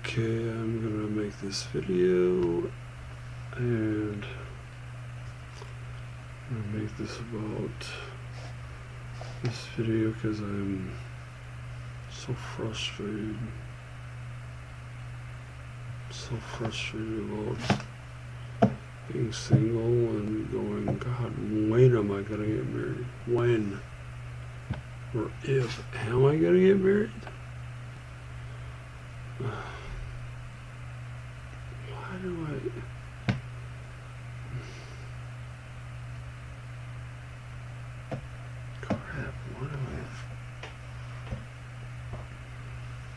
Okay, I'm gonna make this video and I'm gonna make this about this video because I'm so frustrated. So frustrated about being single and going, God, when am I gonna get married? When? Or if am I gonna get married? Why do I? Crap, why do I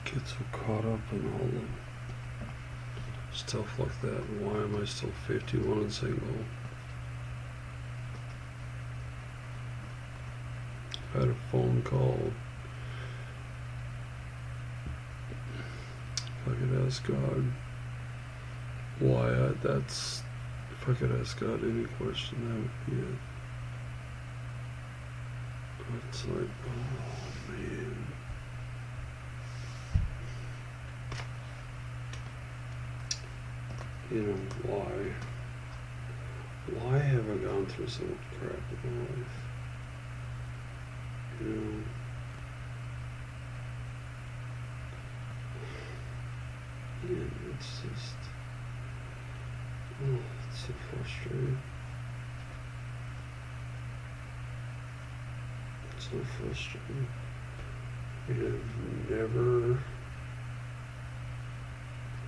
get so caught up in all the stuff like that? Why am I still 51 and single? I had a phone call. If I could ask God why if I could ask God any question, that would be it. It's like, oh man. You know, why? Why have I gone through so much crap in my life? You know? And it's just, it's so frustrating. It's so frustrating. I have never,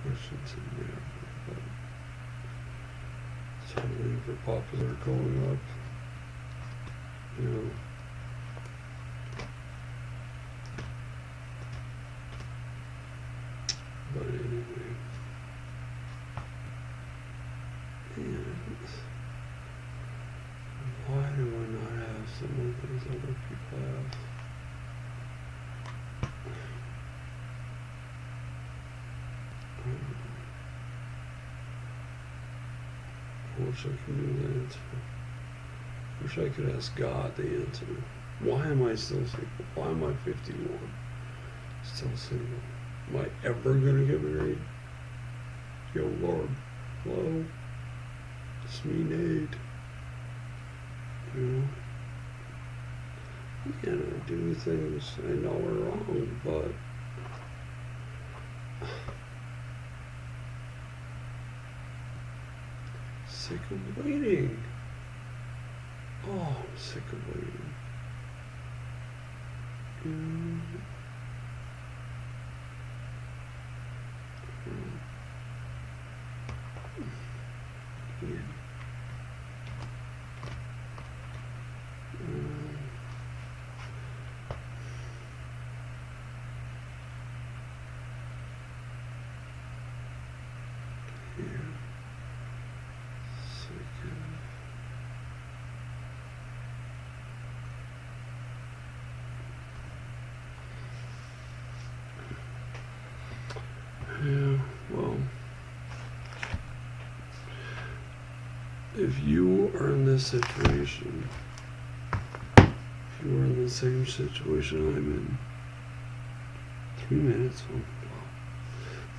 I shouldn't say never, but it's hardly ever popular growing up. You know. But anyway, and why do I not have some of the things other people have? I wish I could know the answer. I wish I could ask God the answer. Why am I still single? Why am I 51? Still single? Am I ever gonna get married? Yo, Lord, hello? It's me, Nate. You know? And I do things I know are wrong, but sick of waiting. Oh, I'm sick of waiting. Yeah. Yeah, well, if you are in this situation, if you are in the same situation I'm in, 3 minutes, oh, wow.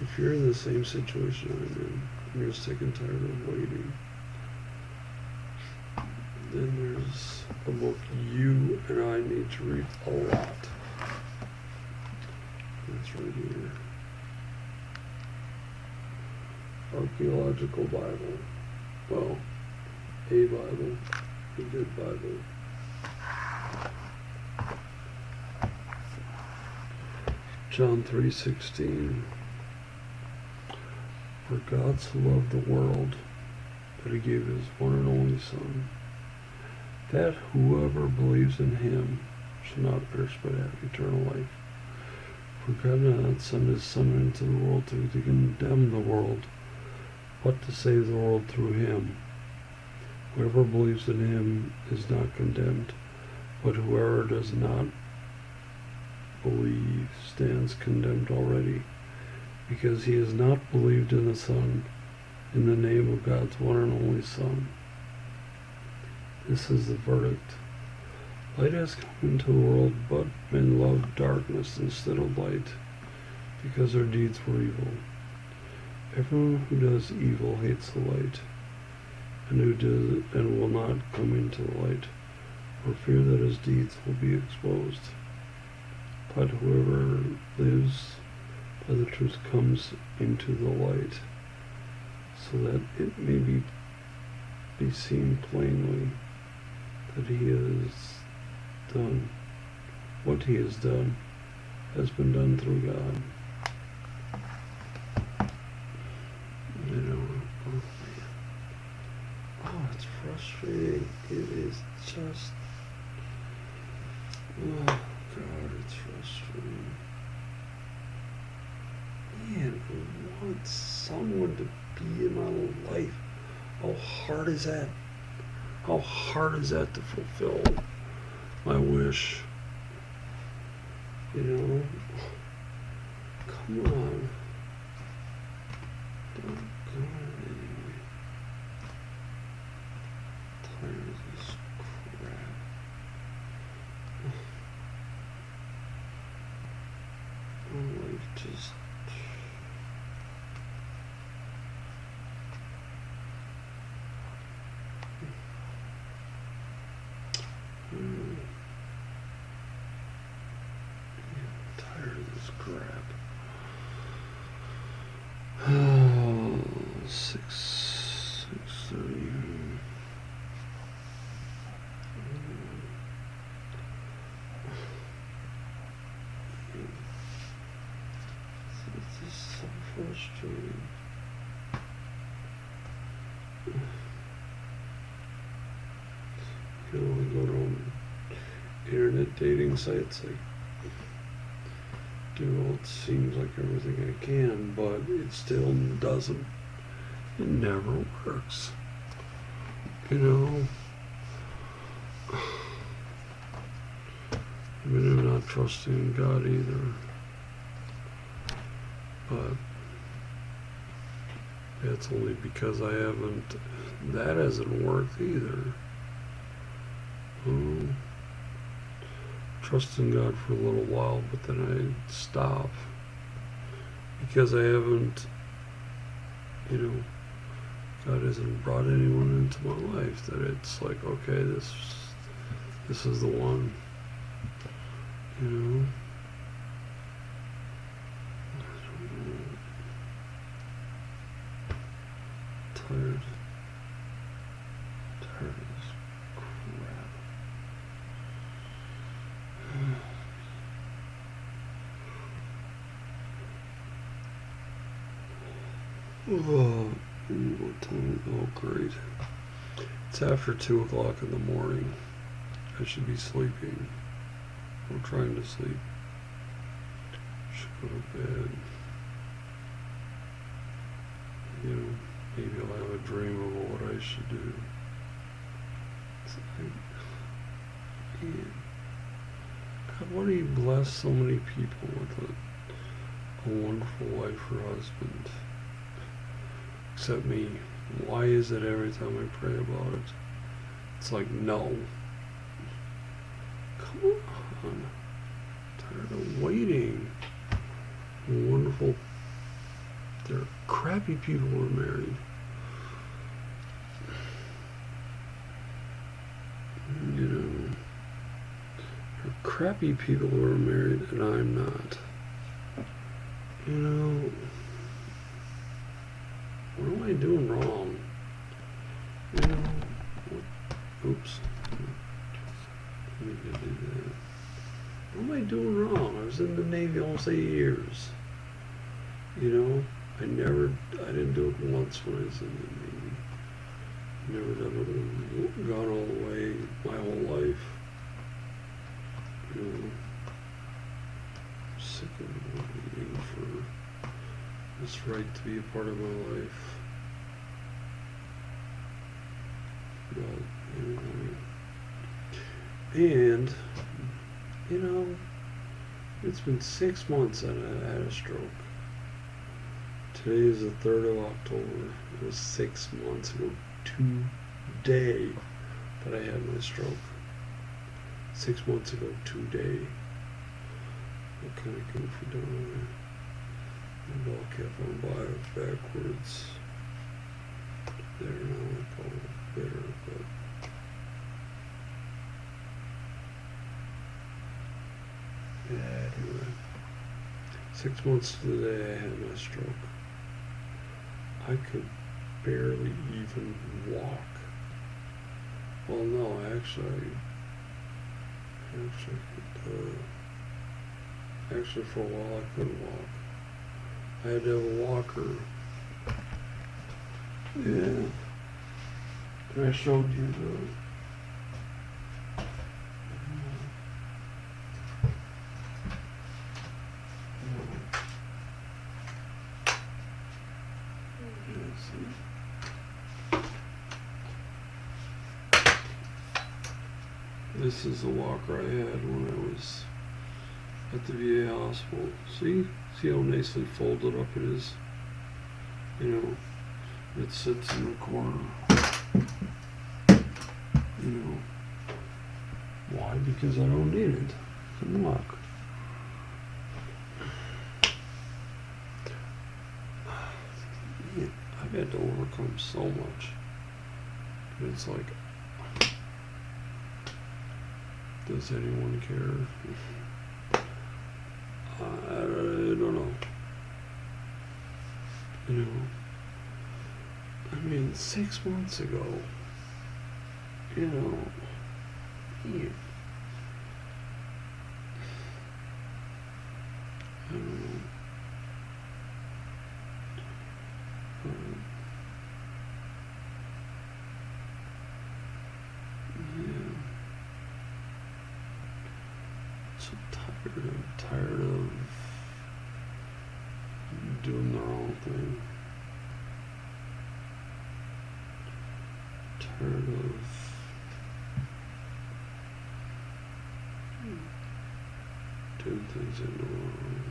If you're in the same situation I'm in, and you're sick and tired of waiting, then there's a book you and I need to read a lot. It's right here. Archaeological Bible. Well, a Bible. A good Bible. John 3:16. For God so loved the world that he gave his one and only Son, that whoever believes in him shall not perish but have eternal life. For God did not send his Son into the world to condemn the world, but to save the world through him. Whoever believes in him is not condemned, but whoever does not believe stands condemned already, because he has not believed in the Son, in the name of God's one and only Son. This is the verdict. Light has come into the world, but men loved darkness instead of light, because their deeds were evil. Everyone who does evil hates the light, and who does and will not come into the light, for fear that his deeds will be exposed. But whoever lives by the truth comes into the light, so that it may be seen plainly that he has done what he has done has been done through God. You know, oh man, oh, it's frustrating. It is just, oh God, it's frustrating. Man, I want someone to be in my life. How hard is that? How hard is that to fulfill my wish? You know? Come on. Don't go anyway. Tired of this crap. My life just... tired of this crap. Oh, 6:30. This is so frustrating. You know, I go on internet dating sites, I do what seems like everything I can, but it still doesn't. It never works. You know? I mean, I'm not trusting in God either. But that's only because I haven't, that hasn't worked either. Trust in God for a little while, but then I stop because I haven't, you know, God hasn't brought anyone into my life that it's like, okay, this is the one, you know. Tired of this crap. Oh, what time? Oh, great. It's after 2 o'clock in the morning. I should be sleeping. Or trying to sleep. Should go to bed. You know, maybe I'll have a dream of what I should do. It's like, man, God, why do you bless so many people with a wonderful wife or husband? Except me. Why is it every time I pray about it, it's like, no. Come on. I'm tired of waiting. Wonderful. There are crappy people who are married. You know. There are crappy people who are married and I'm not. You know. What am I doing wrong? You know, oops. I need to do that. What am I doing wrong? I was in the Navy almost 8 years. You know, I didn't do it once when I was in the Navy. Never done it, gone all the way my whole life. You know, I'm sick of waiting for this right to be a part of my life. But, and, you know, it's been 6 months that I had a stroke. Today is the 3rd of October. It was 6 months ago today that I had my stroke. 6 months ago today. What kind of goofy dog? Maybe I'll keep on by it backwards. There now, I call it bitter, but yeah, anyway. 6 months to the day I had my stroke. I could barely even walk. Well, no, actually for a while I couldn't walk. I had to have a walker. Yeah. And I showed you this is the walker I had when I was at the VA hospital. See how nicely folded up it is? You know, it sits in the corner. You know, why? Because I don't need it. And look. I've had to overcome so much. It's like, does anyone care? I don't know. You know, I mean, 6 months ago, you know, yeah. I don't know. Yeah. So tired. I'm tired of doing the wrong thing. Tired of doing things I know are wrong.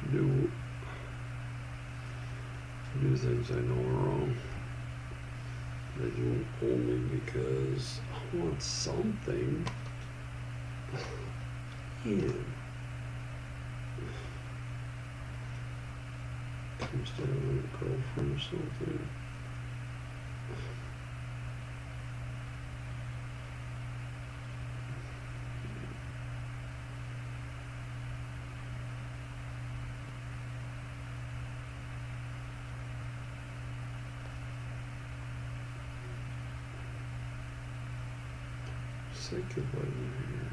You know, do things I know are wrong. I do only because I want something. Yeah. Comes to having a girlfriend or something. Say goodbye to here.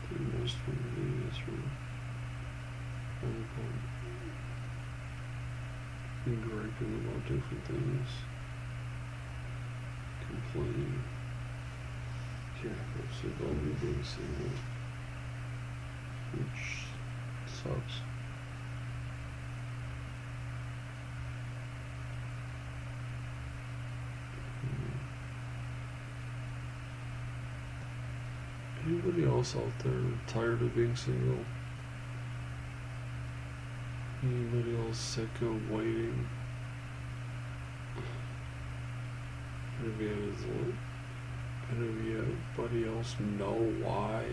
The best one to do is griping about different things, complaining, careless about me being single, which sucks. Anybody else out there tired of being single? Anybody else sick of waiting? Anybody else know why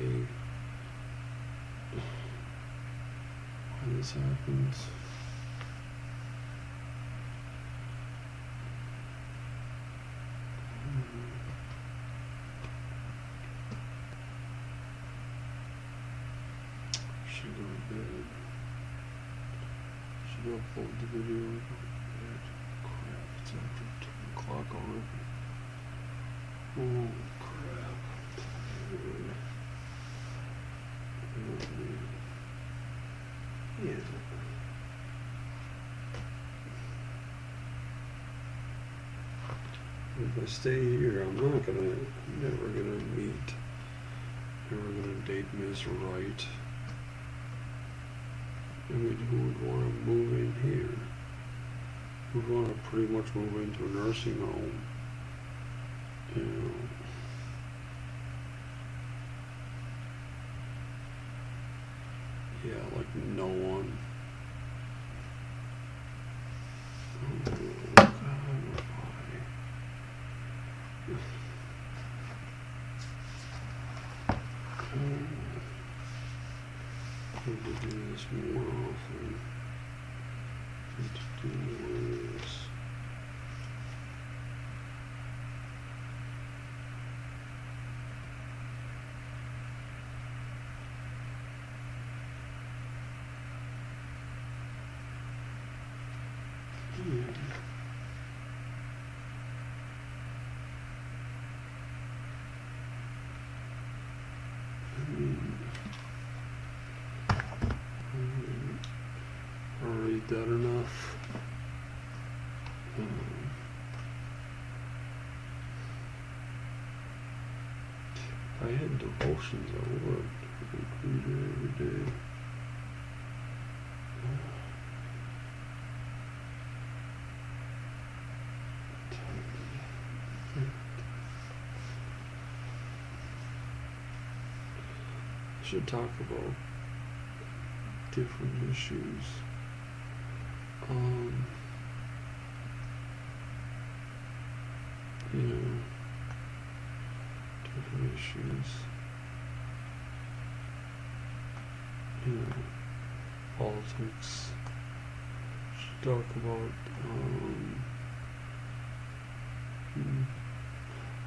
this happens? Should go to bed. Should upload the video. Crap, it's after 10 o'clock already. Oh crap. Yeah. If I stay here, I'm never gonna meet and we're going to date Ms. Right. And who would want to move in here? Who'd want to pretty much move into a nursing home? You know. Yeah, like no one. Oh, God, my body. I need to do this more often. Need to do more of this. Already that enough. If I had devotions, I would read it every day. I should talk about different issues. You know, different issues. You know, politics. Should talk about,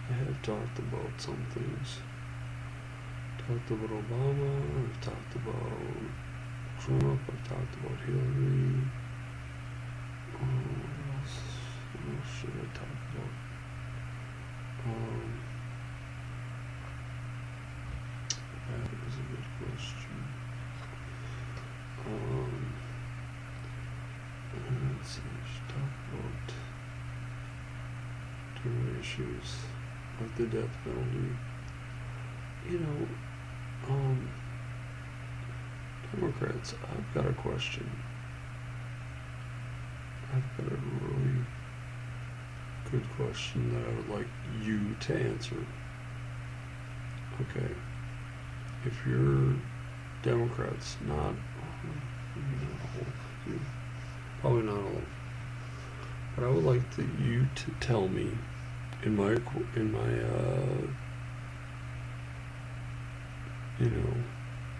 I have talked about some things. Talked about Obama, I've talked about Trump, I've talked about Hillary. What else should I talk about? That is a good question. Let's see, I should talk about different issues like the death penalty. You know, Democrats, I've got a question. I've got a really good question that I would like you to answer. Okay. If you're Democrats, probably not all, but I would like you to tell me in my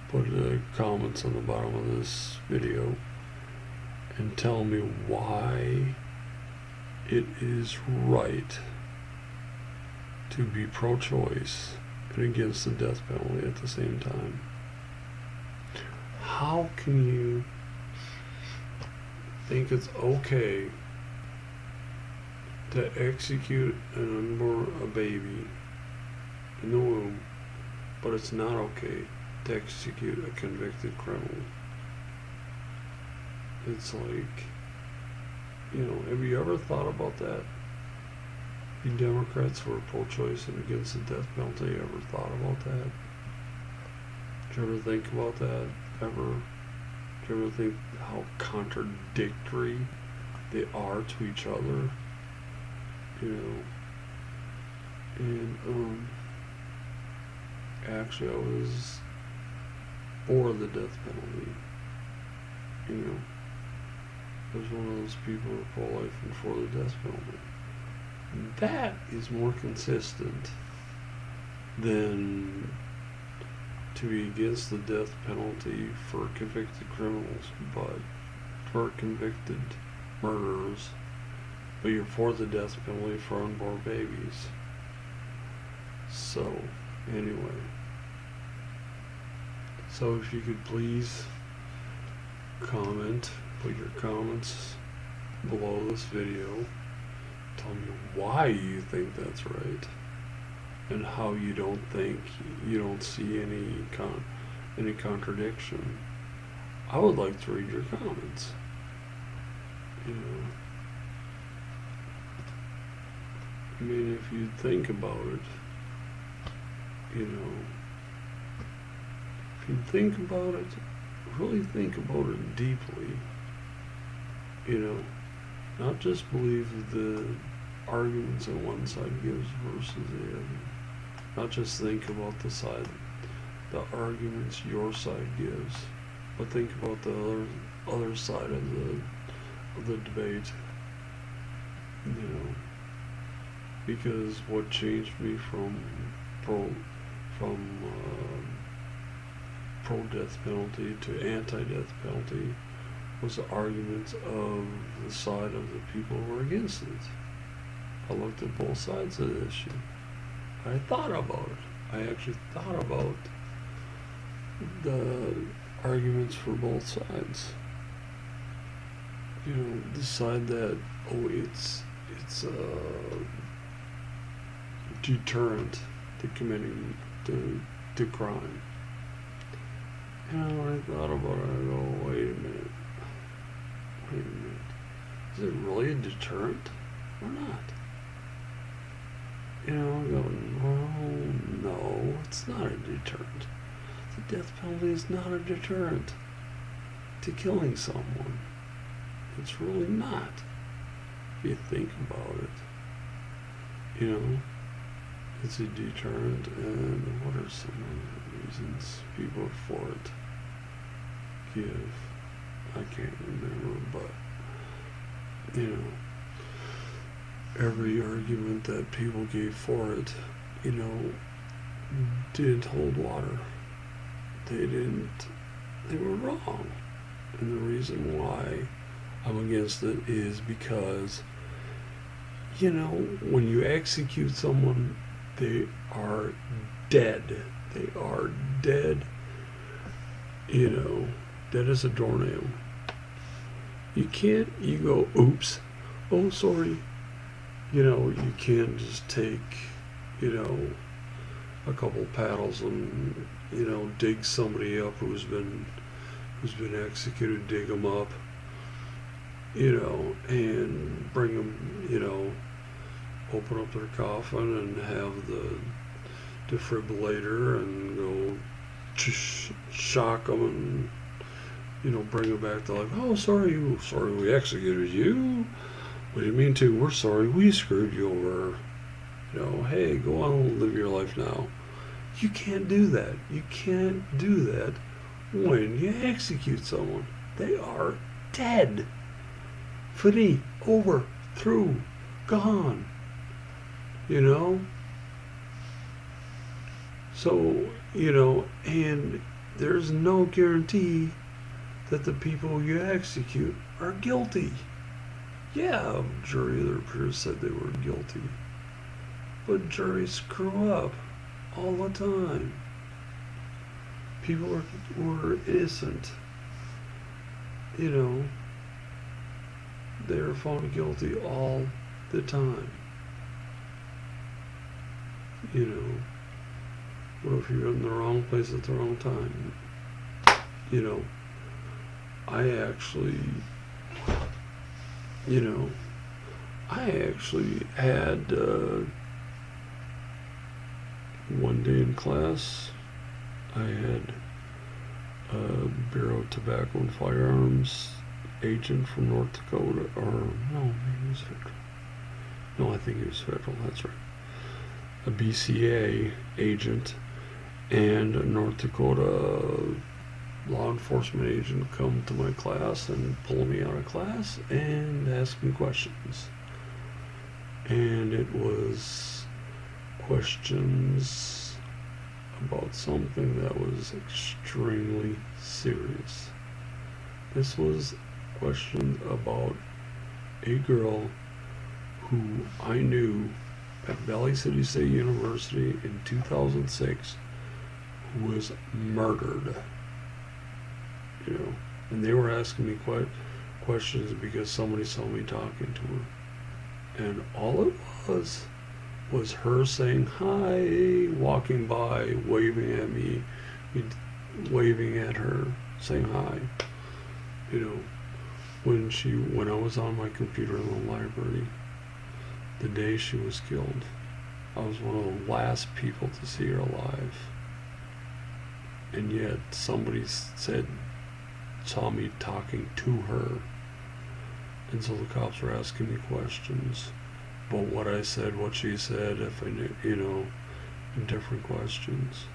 put the comments on the bottom of this video and tell me why it is right to be pro-choice and against the death penalty at the same time. How can you think it's okay to execute a baby in the womb, but it's not okay to execute a convicted criminal? It's like, have you ever thought about that? You Democrats who are pro-choice and against the death penalty, ever thought about that? Did you ever think about that? Ever? Did you ever think how contradictory they are to each other? And actually I was for the death penalty. I was one of those people who are pro-life and for the death penalty. That is more consistent than to be against the death penalty for convicted criminals, but for convicted murderers, but you're for the death penalty for unborn babies. So, anyway. So if you could please comment, put your comments below this video. Tell me why you think that's right, and how you don't see any contradiction. I would like to read your comments. I mean, if you think about it, if you think about it, really think about it deeply, you know, not just believe the arguments that one side gives versus the other. Not just think about the arguments your side gives, but think about the other side of the debate. You know, because what changed me from pro from pro death penalty to anti-death penalty was the arguments of the side of the people who were against it. I looked at both sides of the issue. I thought about it. I actually thought about the arguments for both sides. You know, the side that, oh, it's a deterrent to committing to crime. And when I thought about it, I go, wait a minute. Is it really a deterrent or not? You know, I'm going, well, no, it's not a deterrent. The death penalty is not a deterrent to killing someone. It's really not. If you think about it, you know, it's a deterrent, and what are some other reasons people for it give? I can't remember, but, you know, every argument that people gave for it, you know, didn't hold water. They were wrong. And the reason why I'm against it is because, you know, when you execute someone, they are dead. They are dead, you know, dead as a doornail. You go, oops, oh, sorry. You know, you can't just take, you know, a couple paddles and, you know, dig somebody up who's been executed, dig them up, you know, and bring them, you know, open up their coffin and have the defibrillator and go shock them and, you know, bring them back to life. Oh, sorry we executed you. We didn't mean to. We're sorry we screwed you over. You know, hey, go on and live your life now. You can't do that. You can't do that when you execute someone. They are dead. Fini, over, through, gone. You know? So, you know, and there's no guarantee that the people you execute are guilty. Yeah, jury, their peers said they were guilty. But juries screw up all the time. People were innocent. You know, they're found guilty all the time. You know, what if you're in the wrong place at the wrong time? You know, I actually had one day in class, I had a Bureau of Tobacco and Firearms agent from North Dakota, or no, maybe it was federal. No, I think it was federal, that's right. A BCA agent and a North Dakota law enforcement agent come to my class and pull me out of class and ask me questions. And it was questions about something that was extremely serious. This was questions about a girl who I knew at Valley City State University in 2006 who was murdered. You know, and they were asking me questions because somebody saw me talking to her. And all it was her saying hi, walking by, waving at me, waving at her, saying hi. You know, when I was on my computer in the library, the day she was killed, I was one of the last people to see her alive. and yet somebody saw me talking to her, and so the cops were asking me questions about what I said, what she said, if I knew, different questions.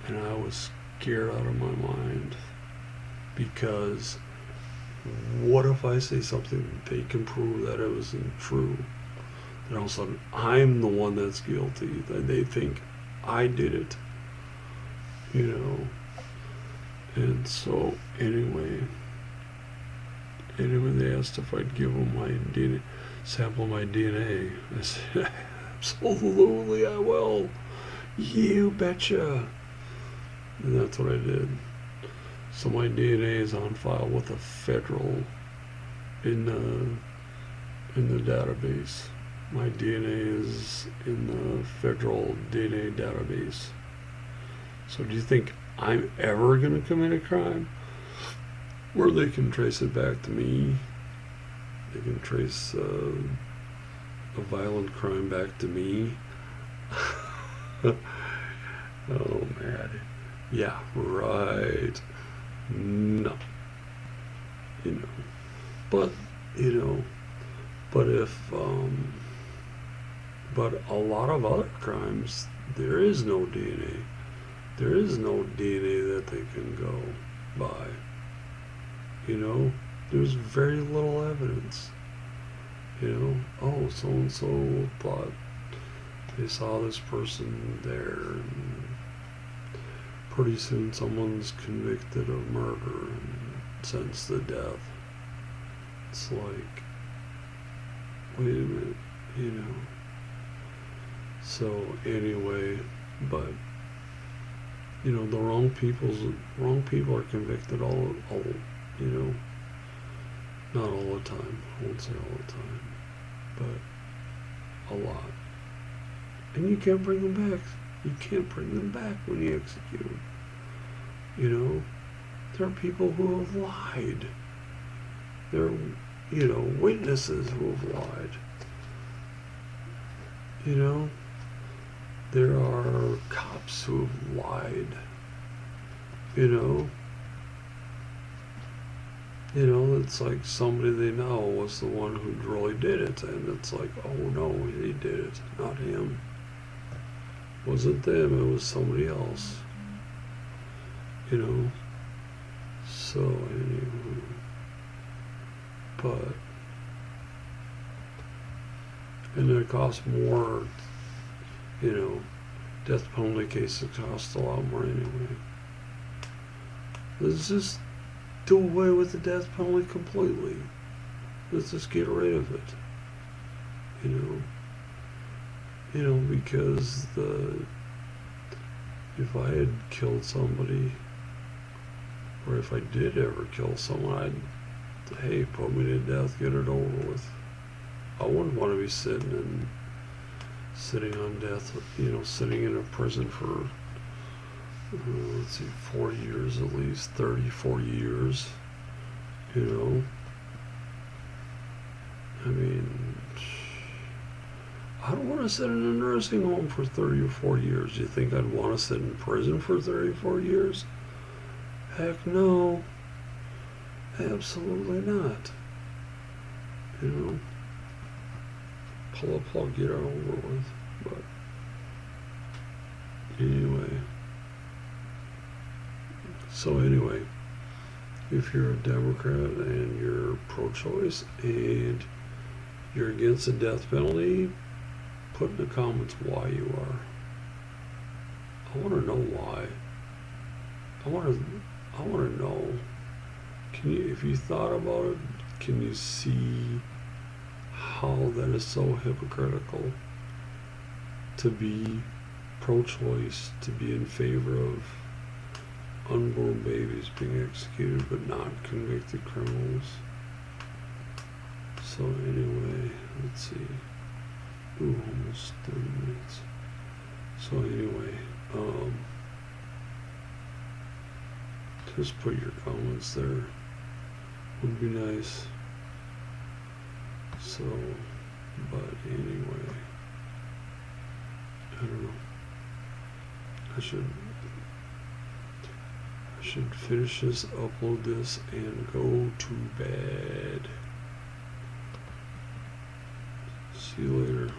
And I was scared out of my mind, because what if I say something they can prove that it wasn't true? Then all of a sudden I'm the one that's guilty, that they think I did it, And so anyway, they asked if I'd give them my DNA, sample my DNA. I said, absolutely I will. You betcha. And that's what I did. So my DNA is on file with a federal in the database. My DNA is in the federal DNA database. So do you think I'm ever going to commit a crime where they can trace it back to me? They can trace a violent crime back to me? Oh man. Yeah, right. No. But, but if, but a lot of other crimes, there is no DNA. There is no DNA that they can go by. There's very little evidence. Oh, so-and-so thought they saw this person there, and pretty soon someone's convicted of murder and sentenced to death. It's like, wait a minute, So anyway, but the wrong people are convicted all not all the time. I won't say all the time, but a lot. And you can't bring them back. You can't bring them back when you execute. There are people who have lied. There are, witnesses who have lied. There are cops who have lied. It's like somebody they know was the one who really did it, and it's like, oh no, he did it, not him. It wasn't them, it was somebody else. So anyway, and it costs more, death penalty cases cost a lot more anyway. Let's just do away with the death penalty completely. Let's just get rid of it. Because if I had killed somebody, or if I did ever kill someone, hey, put me to death, get it over with. I wouldn't want to be sitting on death, sitting in a prison for, 40 years at least, 30, 40 years, I don't want to sit in a nursing home for 30 or 40 years. Do you think I'd want to sit in prison for 30 or 40 years? Heck no. Absolutely not. Pull a plug, get it over with. But anyway. So anyway, if you're a Democrat and you're pro-choice and you're against the death penalty, put in the comments why you are. I want to know why. I want to know. If you thought about it, can you see how that is so hypocritical to be pro-choice, to be in favor of unborn babies being executed but not convicted criminals? So anyway, let's see. Ooh, almost 30 minutes. So anyway, just put your comments there. Would be nice. So, but anyway, I don't know. should finish this, upload this, and go to bed. See you later.